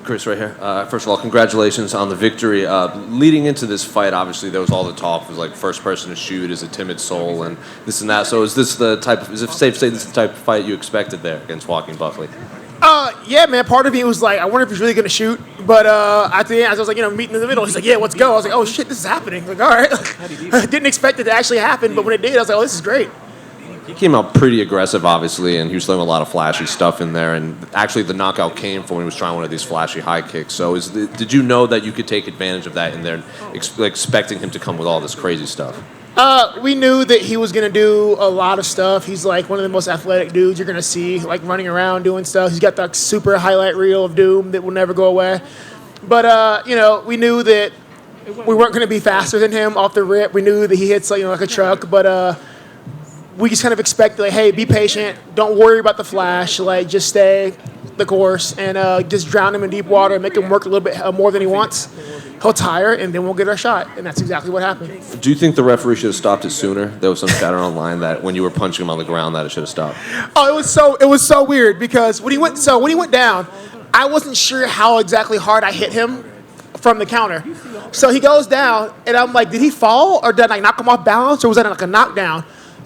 Chris, right here. First of all, congratulations on the victory. Leading into this fight, obviously, there was all the talk. It was like first person to shoot is a timid soul and this and that. So is it safe to say this is the type of fight you expected there against Joaquin Buckley? Yeah, man. Part of me was like, I wonder if he's really going to shoot. But at the end, I was like, meeting in the middle. He's like, yeah, let's go. I was like, oh, shit, this is happening. Like, all right. I didn't expect it to actually happen, but when it did, I was like, oh, this is great. He came out pretty aggressive, obviously, and he was throwing a lot of flashy stuff in there. And actually, the knockout came from when he was trying one of these flashy high kicks. So did you know that you could take advantage of that in there, expecting him to come with all this crazy stuff? We knew that he was going to do a lot of stuff. He's like one of the most athletic dudes you're going to see, like running around doing stuff. He's got that super highlight reel of doom that will never go away. But, we knew that we weren't going to be faster than him off the rip. We knew that he hits like a truck, but we just kind of expected, like, hey, be patient. Don't worry about the flash. Like, just stay the course and just drown him in deep water and make him work a little bit more than he wants. He'll tire, and then we'll get our shot. And that's exactly what happened. Do you think the referee should have stopped it sooner? There was some chatter online that when you were punching him on the ground that it should have stopped. Oh, it was so weird because when he went down, I wasn't sure how exactly hard I hit him from the counter. So he goes down, and I'm like, did he fall, or did I knock him off balance, or was that like a knockdown?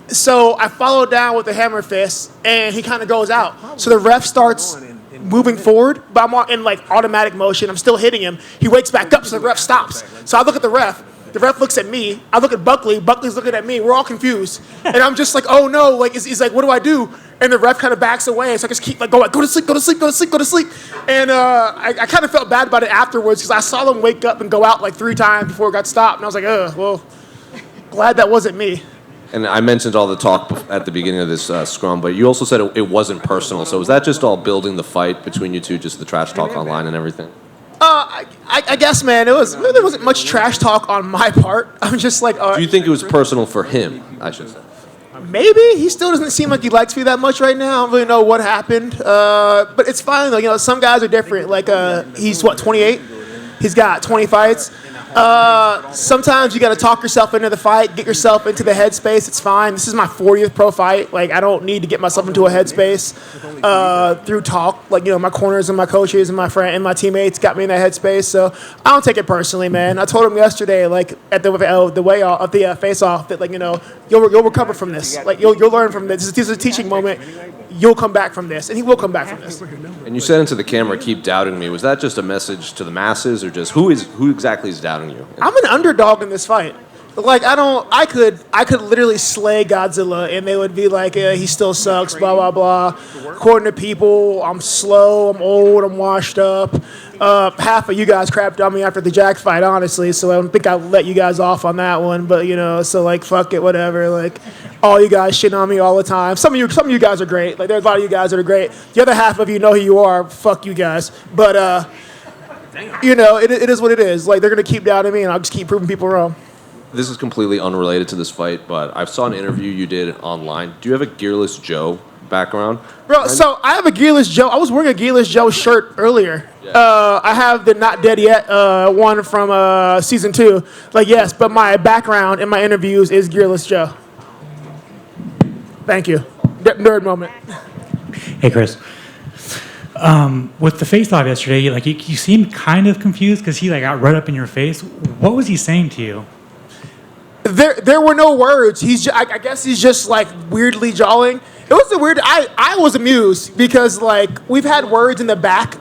So I followed down with the hammer fist, and he kind of goes out. So the ref starts moving forward, but I'm in like automatic motion. I'm still hitting him. He wakes back up, so the ref stops. So I look at the ref. The ref looks at me. I look at Buckley. Buckley's looking at me. We're all confused, and I'm just like, oh no! Like he's like, what do I do? And the ref kind of backs away. So I just keep like going, go to sleep, go to sleep, go to sleep, go to sleep. And I kind of felt bad about it afterwards because I saw them wake up and go out like 3 times before it got stopped, and I was like, well, glad that wasn't me. And I mentioned all the talk at the beginning of this scrum, but you also said it wasn't personal. So was that just all building the fight between you two, just the trash talk online and everything? I guess, man, there wasn't much trash talk on my part. I'm just like... Do you think it was personal for him, I should say? Maybe. He still doesn't seem like he likes me that much right now. I don't really know what happened. But it's fine, though. Some guys are different. Like, he's, 28? He's got 20 fights. Sometimes you got to talk yourself into the fight, get yourself into the headspace. It's fine. This is my 40th pro fight. Like, I don't need to get myself into a headspace through talk. Like, my corners and my coaches and my friend and my teammates got me in that headspace. So I don't take it personally, man. I told him yesterday, like at the way off of the face off, that you'll recover from this. Like you'll learn from this. This is a teaching moment. You'll come back from this, and he will come back from this. And you said into the camera, "Keep doubting me." Was that just a message to the masses, or just who exactly is doubting you? I'm an underdog in this fight. Like I could literally slay Godzilla, and they would be like, yeah, he still sucks, blah blah blah. According to people, I'm slow, I'm old, I'm washed up. Half of you guys crapped on me after the Jack fight, honestly. So I don't think I'll let you guys off on that one. But so like, fuck it, whatever. Like, all you guys shitting on me all the time. Some of you guys are great. Like, there's a lot of you guys that are great. The other half of you know who you are. Fuck you guys. But it is what it is. Like, they're gonna keep doubting me, and I'll just keep proving people wrong. This is completely unrelated to this fight, but I saw an interview you did online. Do you have a Gearless Joe background? Bro, so I have a Gearless Joe. I was wearing a Gearless Joe shirt earlier. Yeah. I have the Not Dead Yet one from season 2. Like, yes, but my background in my interviews is Gearless Joe. Thank you. Nerd moment. Hey, Chris. With the face-off yesterday, you seemed kind of confused because he got right up in your face. What was he saying to you? There were no words. I guess he's just like weirdly jawing. It was a weird. I was amused because we've had words in the back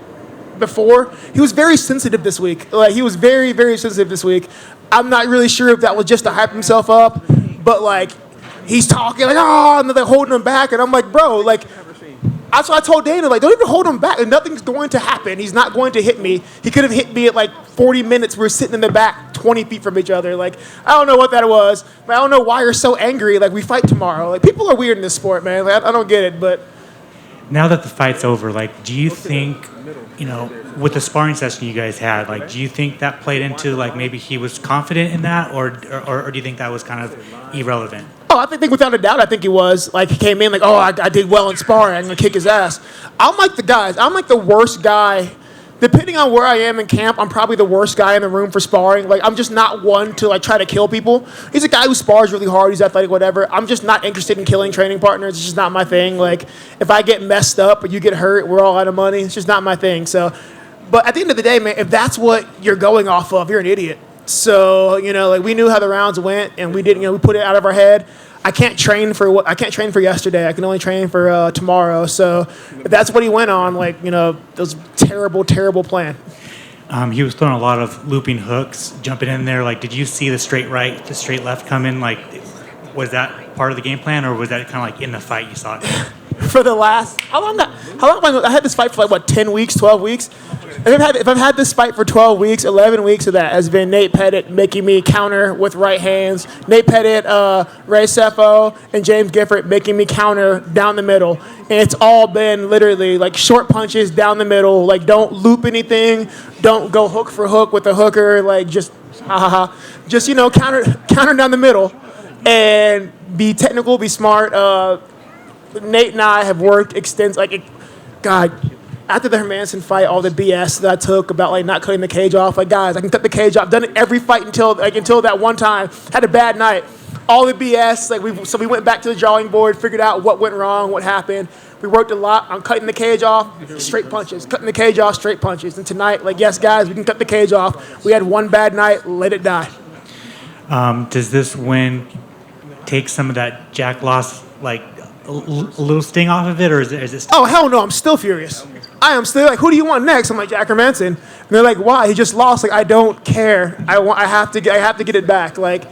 before. He was very sensitive this week. He was very, very sensitive this week. I'm not really sure if that was just to hype himself up, but he's talking and they're holding him back, and I'm like, bro, that's what I told Dana, don't even hold him back. Nothing's going to happen. He's not going to hit me. He could have hit me at 40 minutes. We're sitting in the back 20 feet from each other. I don't know what that was, but I don't know why you're so angry. We fight tomorrow. People are weird in this sport, man. I don't get it, but... Now that the fight's over, like, do you think, with the sparring session you guys had, like, do you think that played into, like, maybe he was confident in that, or do you think that was kind of irrelevant? Oh, I think without a doubt, I think he was. Like, he came in like, oh, I did well in sparring. I'm going to kick his ass. I'm like the worst guy. Depending on where I am in camp, I'm probably the worst guy in the room for sparring. Like, I'm just not one to, like, try to kill people. He's a guy who spars really hard. He's athletic, whatever. I'm just not interested in killing training partners. It's just not my thing. Like, if I get messed up or you get hurt, we're all out of money. It's just not my thing. So, but at the end of the day, man, if that's what you're going off of, you're an idiot. So, like, we knew how the rounds went, and we didn't, we put it out of our head. I can't train for yesterday. I can only train for tomorrow. So if that's what he went on, like, that was a terrible, terrible plan. He was throwing a lot of looping hooks, jumping in there. Like, did you see the straight right, the straight left come in? Like, was that part of the game plan, or was that kind of like in the fight you saw it? For the last, how long I had this fight for, like, 10 weeks, 12 weeks? If I've had this fight for 12 weeks, 11 weeks of that has been Nate Pettit making me counter with right hands. Nate Pettit, Ray Sefo, and James Gifford making me counter down the middle. And it's all been literally, like, short punches down the middle. Like, don't loop anything. Don't go hook for hook with a hooker. Like, just, just, counter down the middle. And be technical, be smart. Nate and I have worked extensively. After the Hermanson fight, all the BS that I took about, like, not cutting the cage off, like, guys, I can cut the cage off. I've done it every fight until that one time. Had a bad night. All the BS, like, we went back to the drawing board, figured out what went wrong, what happened. We worked a lot on cutting the cage off, straight punches. Cutting the cage off, straight punches. And tonight, like, yes, guys, we can cut the cage off. We had one bad night, let it die. Does this win take some of that Jack loss, like, a little sting off of it, or is it still? Oh, hell no, I'm still furious. I am still like, who do you want next? I'm like, Jack Hermanson. And they're like, why? He just lost. Like, I don't care. I have to get it back. Like,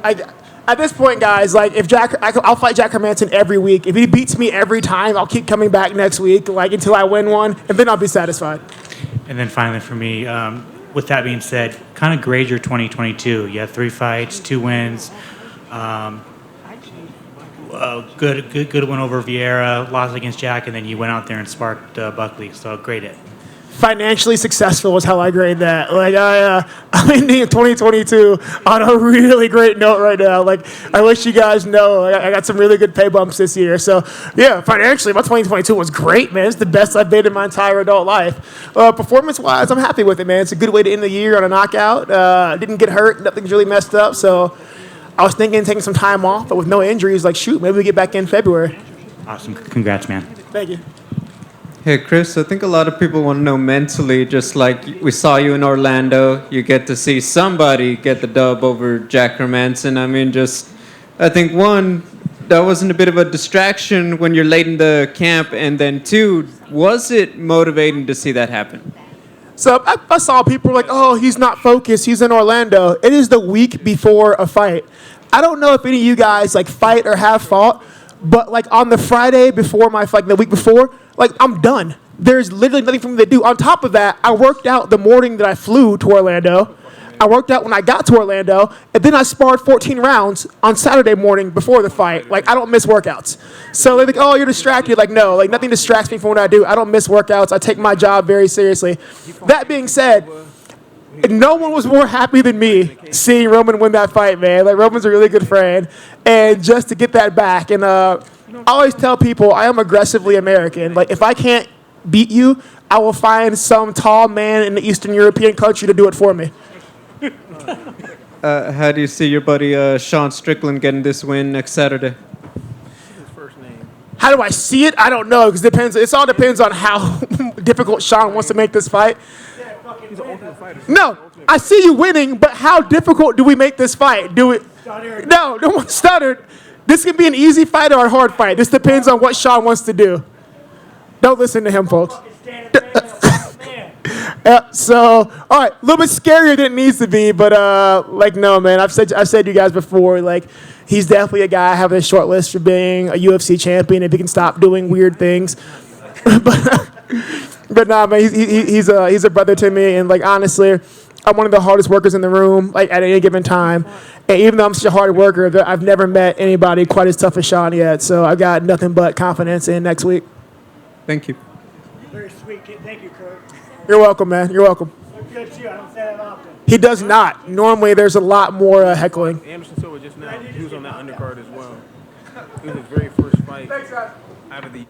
at this point, guys, like, I'll fight Jack Hermanson every week. If he beats me every time, I'll keep coming back next week, like, until I win one, and then I'll be satisfied. And then finally for me, with that being said, kind of grade your 2022. You had 3 fights, 2 wins. Good win over Vieira, loss against Jack, and then you went out there and sparked Buckley. So grade it. Financially successful is how I grade that. Like, I'm ending 2022 on a really great note right now. Like, I wish you guys know, I got some really good pay bumps this year. So, yeah, financially, my 2022 was great, man. It's the best I've been in my entire adult life. Performance-wise, I'm happy with it, man. It's a good way to end the year on a knockout. Didn't get hurt. Nothing's really messed up. So I was thinking of taking some time off, but with no injuries, like, shoot, maybe we get back in February. Awesome. Congrats, man. Thank you. Hey, Chris, I think a lot of people want to know mentally, just like we saw you in Orlando, you get to see somebody get the dub over Jack Hermanson. I mean, I think, one, that wasn't a bit of a distraction when you're late in the camp, and then 2, was it motivating to see that happen? So I saw people like, oh, he's not focused. He's in Orlando. It is the week before a fight. I don't know if any of you guys, like, fight or have fought, but, like, on the Friday before my fight, the week before, like, I'm done. There's literally nothing for me to do. On top of that, I worked out the morning that I flew to Orlando. I worked out when I got to Orlando, and then I sparred 14 rounds on Saturday morning before the fight. Like, I don't miss workouts. So they're like, oh, you're distracted. Like, no, like, nothing distracts me from what I do. I don't miss workouts. I take my job very seriously. That being said, no one was more happy than me seeing Roman win that fight, man. Like, Roman's a really good friend. And just to get that back. And I always tell people I am aggressively American. Like, if I can't beat you, I will find some tall man in the Eastern European country to do it for me. How do you see your buddy Sean Strickland getting this win next Saturday? How do I see it? I don't know, because it all depends on how difficult Sean wants to make this fight. No, I see you winning, but how difficult do we make this fight? No one stuttered. This can be an easy fight or a hard fight. This depends on what Sean wants to do. Don't listen to him, folks. So, all right, a little bit scarier than it needs to be, but like, no, man. I've said to you guys before, like, he's definitely a guy having a short list for being a UFC champion if he can stop doing weird things. But nah, man, he's a brother to me, and, like, honestly, I'm one of the hardest workers in the room, like, at any given time. And even though I'm such a hard worker, I've never met anybody quite as tough as Sean yet. So I got nothing but confidence in next week. Thank you. Very sweet. Thank you, Kurt. You're welcome, man. You're welcome. Good to you. I don't say that often. He does not. Normally, there's a lot more heckling. Anderson Silva just now, he was on that undercard as well. It was his very first fight out of the